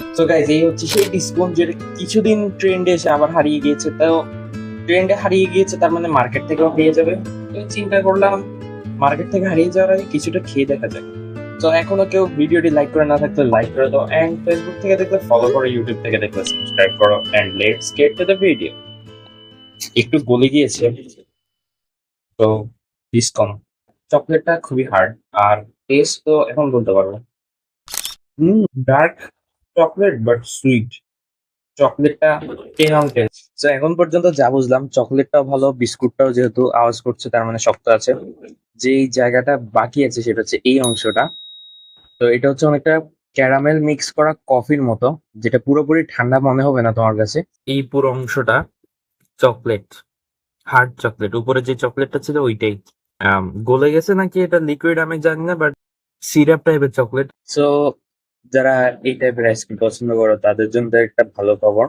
তো গাইস এই হচ্ছে সেই ডিসকাউন্ট যেটা কিছুদিন ট্রেন্ডে এসে আবার হারিয়ে গিয়েছে। তো ট্রেন্ডে হারিয়ে গিয়েছে তার মানে মার্কেট থেকেও হারিয়ে যাবে। তো চিন্তা করলাম মার্কেট থেকে হারিয়ে যাওয়ার আগে কিছুটা খেয়ে দেখা যাক। তো এখনো কেউ ভিডিওটি লাইক করে না থাকলে লাইক করে দাও, এন্ড ফেসবুক থেকে দেখলে ফলো করো, ইউটিউব থেকে দেখলে সাবস্ক্রাইব করো, and let's get to the video. একটু গলে গিয়েছে তো ডিসকাউন্ট। চকলেটটা খুবই হার্ড, আর টেস্ট তো এখন বলতে পারবো। Dark chocolate but sweet. চকলেটটা 10 অন 10। তো এখন পর্যন্ত যা বুঝলাম চকলেটটাও ভালো, বিস্কুটটাও যেহেতু আওয়াজ করছে তার মানে শক্ত আছে। যেই জায়গাটা বাকি আছে সেটা হচ্ছে এই অংশটা। তো এটা হচ্ছে অনেকটা ক্যারামেল মিক্স করা কফির মতো, যেটা পুরোপুরি ঠান্ডা মনে হবে না তোমার কাছে। এই পুরো অংশটা চকলেট, হার্ড চকলেট, উপরে যে চকলেটটা ছিল ওইটাই গলে গেছে নাকি এটা লিকুইড আমি জানি না, বাট সিরাপ টাইপের চকলেট। সো যারা এই টাইপের আইসক্রিম পছন্দ করো তাদের জন্য তো একটা ভালো খবর।